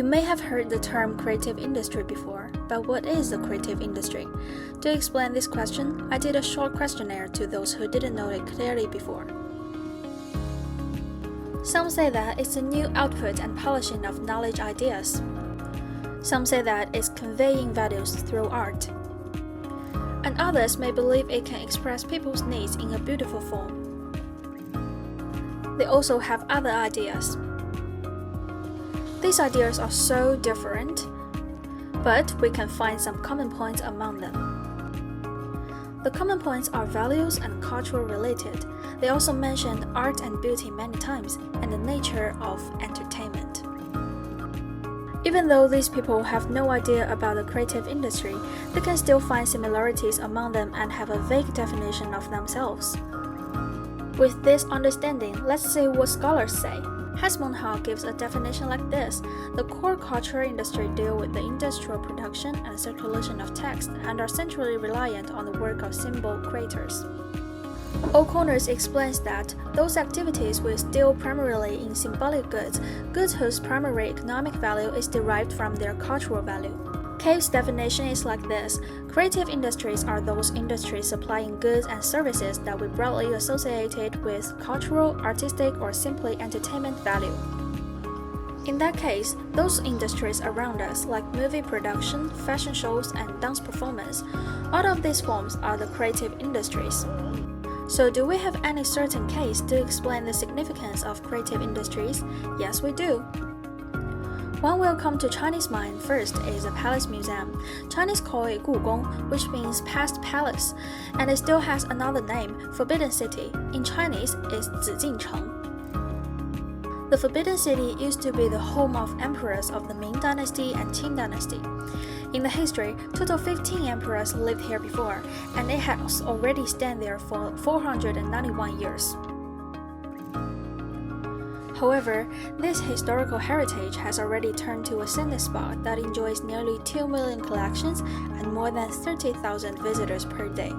may have heard the term creative industry before, but what is the creative industry? To explain this question, I did a short questionnaire to those who didn't know it clearly before. Some say that it's a new output and polishing of knowledge ideas. Some say that it's conveying values through art. And others may believe it can express people's needs in a beautiful form. They also have other ideas. These ideas are so different, but we can find some common points among them. The common points are values and cultural related. They also mentioned art and beauty many times, and the nature of entertainment. Even though these people have no idea about the creative industry, they can still find similarities among them and have a vague definition of themselves. With this understanding, let's see what scholars say. Hesmond Hall gives a definition like this: the core cultural industry deal with the industrial production and circulation of text and are centrally reliant on the work of symbol creators. O'Connors explains that those activities will deal primarily in symbolic goods, goods whose primary economic value is derived from their cultural value. Cave's definition is like this: creative industries are those industries supplying goods and services that we broadly associated with cultural, artistic, or simply entertainment value. In that case, those industries around us, like movie production, fashion shows, and dance performance, all of these forms are the creative industries. So do we have any certain case to explain the significance of creative industries? Yes, we do. One will come to Chinese mind first is a palace museum. Chinese call it 故宫, which means past palace, and it still has another name, Forbidden City. In Chinese, it's 紫禁城. The Forbidden City used to be the home of emperors of the Ming Dynasty and Qing Dynasty. In the history, total 15 emperors lived here before, and it has already stand there for 491 years. However, this historical heritage has already turned to a scenic spot that enjoys nearly 2 million collections and more than 30,000 visitors per day.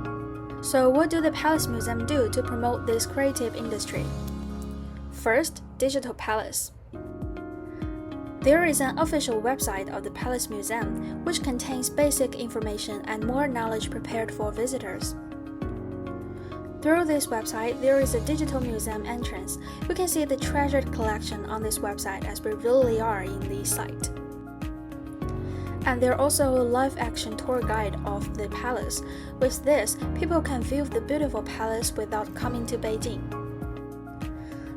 So what do the Palace Museum do to promote this creative industry? First, Digital Palace. There is an official website of the Palace Museum, which contains basic information and more knowledge prepared for visitors. Through this website, there is a digital museum entrance. We can see the treasured collection on this website as we really are in the site. And there's also a live-action tour guide of the palace. With this, people can view the beautiful palace without coming to Beijing.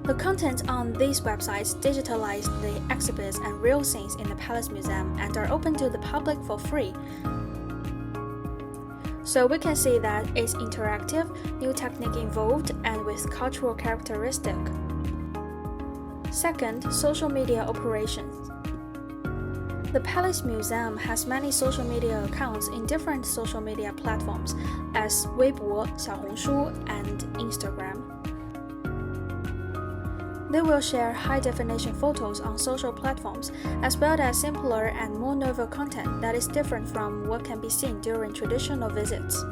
The content on these websites digitalize the exhibits and real scenes in the Palace Museum and are open to the public for free. So we can see that it's interactive, new technique involved, and with cultural characteristic. Second, social media operations. The Palace Museum has many social media accounts in different social media platforms as Weibo, Xiaohongshu, and Instagram. They will share high-definition photos on social platforms, as well as simpler and more novel content that is different from what can be seen during traditional visits.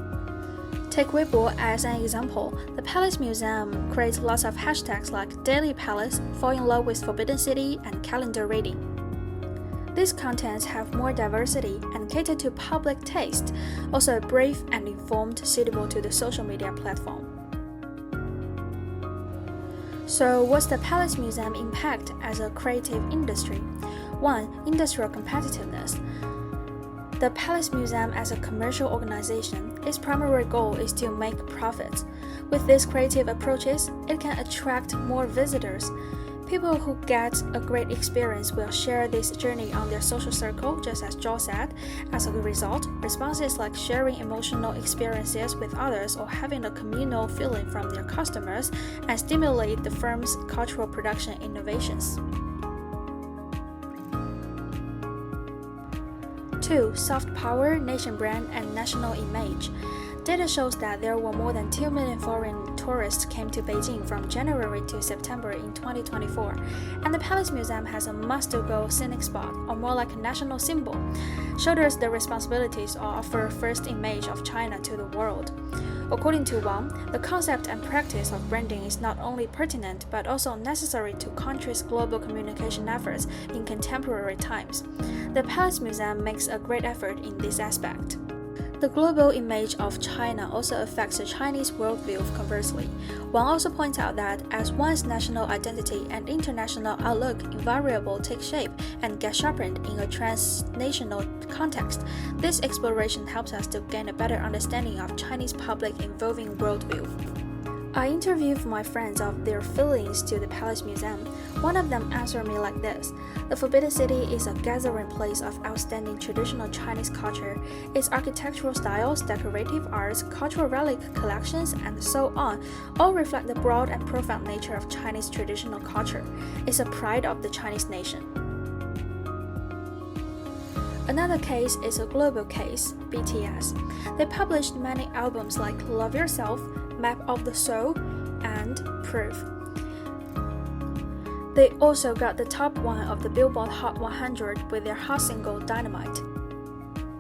Take Weibo as an example. The Palace Museum creates lots of hashtags like Daily Palace, Fall in Love with Forbidden City, and Calendar Reading. These contents have more diversity and cater to public taste, also brief and informed, suitable to the social media platform. So what's the Palace Museum impact as a creative industry? 1. Industrial competitiveness. The Palace Museum as a commercial organization, its primary goal is to make profits. With these creative approaches, it can attract more visitors. People who get a great experience will share this journey on their social circle, just as Joe said. As a result, responses like sharing emotional experiences with others or having a communal feeling from their customers and stimulate the firm's cultural production innovations. 2. Soft power, nation brand, and national image. Data shows that there were more than 2 million foreign tourists came to Beijing from January to September in 2024, and the Palace Museum has a must-to-go scenic spot, or more like a national symbol, shoulders the responsibilities to offer first image of China to the world. According to Wang, the concept and practice of branding is not only pertinent but also necessary to countries' global communication efforts in contemporary times. The Palace Museum makes a great effort in this aspect. The global image of China also affects the Chinese worldview conversely. Wang also points out that as one's national identity and international outlook invariably take shape and get sharpened in a transnational context, this exploration helps us to gain a better understanding of Chinese public evolving worldview. I interviewed my friends of their feelings to the Palace Museum. One of them answered me like this: "The Forbidden City is a gathering place of outstanding traditional Chinese culture. Its architectural styles, decorative arts, cultural relic collections, and so on all reflect the broad and profound nature of Chinese traditional culture. It's a pride of the Chinese nation." Another case is a global case, BTS. They published many albums like Love Yourself, Map of the Soul, and Proof. They also got the top 1 of the Billboard Hot 100 with their hot single Dynamite.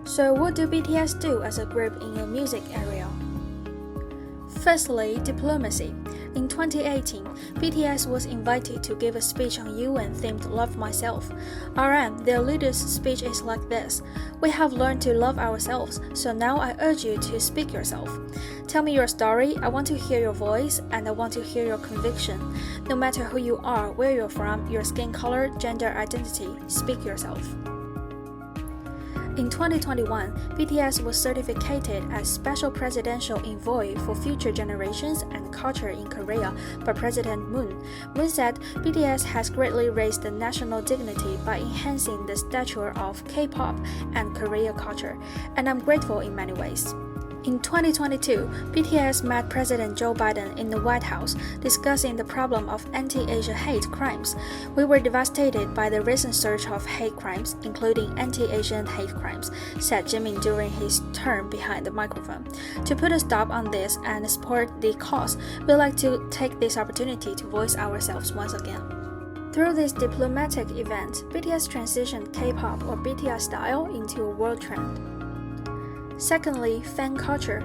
So what do BTS do as a group in the music area? Firstly, diplomacy. In 2018, BTS was invited to give a speech on UN-themed Love Myself. RM, their leader's speech is like this: "We have learned to love ourselves, so now I urge you to speak yourself. Tell me your story, I want to hear your voice, and I want to hear your conviction. No matter who you are, where you're from, your skin color, gender identity, speak yourself." In 2021, BTS was certificated as Special Presidential Envoy for Future Generations and Culture in Korea by President Moon. Moon said BTS has greatly raised the national dignity by enhancing the stature of K-pop and Korea culture, and I'm grateful in many ways. In 2022, BTS met President Joe Biden in the White House, discussing the problem of anti-Asian hate crimes. "We were devastated by the recent surge of hate crimes, including anti-Asian hate crimes," said Jimin during his term behind the microphone. "To put a stop on this and support the cause, we'd like to take this opportunity to voice ourselves once again." Through this diplomatic event, BTS transitioned K-pop or BTS style into a world trend. Secondly, fan culture.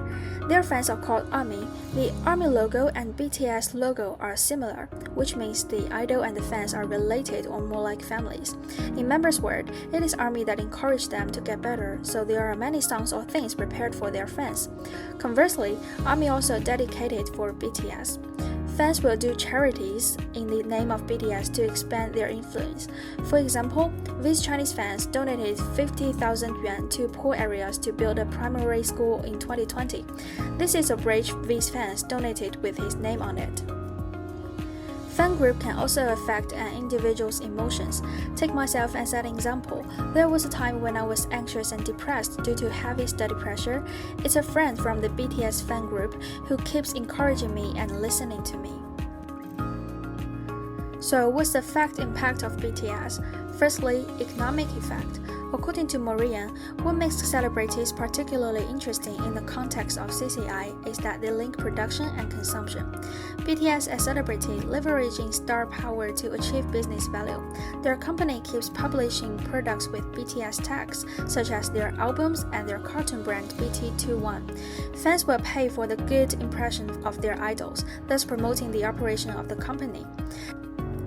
Their fans are called ARMY. The ARMY logo and BTS logo are similar, which means the idol and the fans are related or more like families. In members' word, it is ARMY that encouraged them to get better, so there are many songs or things prepared for their fans. Conversely, ARMY also dedicated for BTS. Fans will do charities in the name of BTS to expand their influence. For example, these Chinese fans donated 50,000 yuan to poor areas to build a primary school in 2020. This is a bridge these fans donated with his name on it. Fan group can also affect an individual's emotions. Take myself as an example. There was a time when I was anxious and depressed due to heavy study pressure. It's a friend from the BTS fan group who keeps encouraging me and listening to me. So what's the fact impact of BTS? Firstly, economic effect. According to Morian, what makes celebrities particularly interesting in the context of CCI is that they link production and consumption. BTS as celebrity leveraging star power to achieve business value. Their company keeps publishing products with BTS tags, such as their albums and their cartoon brand BT21. Fans will pay for the good impression of their idols, thus promoting the operation of the company.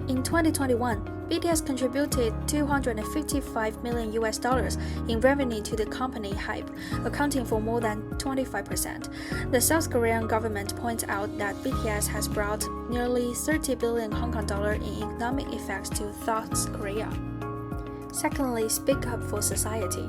In 2021, BTS contributed $255 million in revenue to the company HYBE, accounting for more than 25%. The South Korean government points out that BTS has brought nearly 30 billion Hong Kong dollar in economic effects to South Korea. Secondly, speak up for society.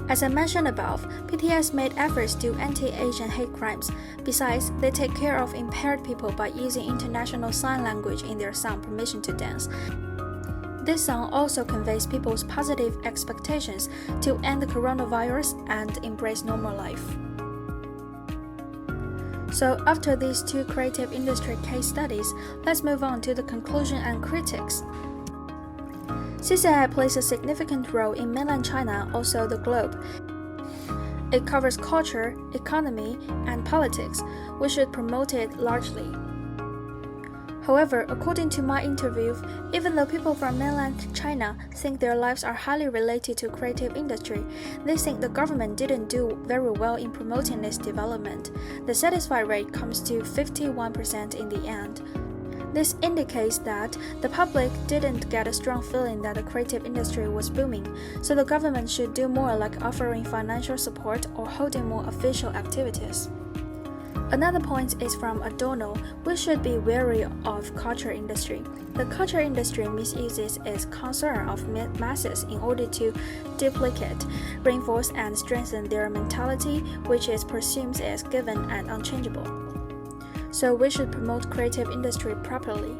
As I mentioned above, BTS made efforts to anti-Asian hate crimes. Besides, they take care of impaired people by using international sign language in their song Permission to Dance. This song also conveys people's positive expectations to end the coronavirus and embrace normal life. So after these two creative industry case studies, let's move on to the conclusion and critics. CCI plays a significant role in mainland China, also the globe. It covers culture, economy, and politics. We should promote it largely. However, according to my interview, even though people from mainland China think their lives are highly related to creative industry, they think the government didn't do very well in promoting this development. The satisfied rate comes to 51% in the end. This indicates that the public didn't get a strong feeling that the creative industry was booming, so the government should do more, like offering financial support or holding more official activities. Another point is from Adorno. We should be wary of culture industry. The culture industry misuses its concern of masses in order to duplicate, reinforce, and strengthen their mentality, which is presumed as given and unchangeable. So we should promote creative industry properly.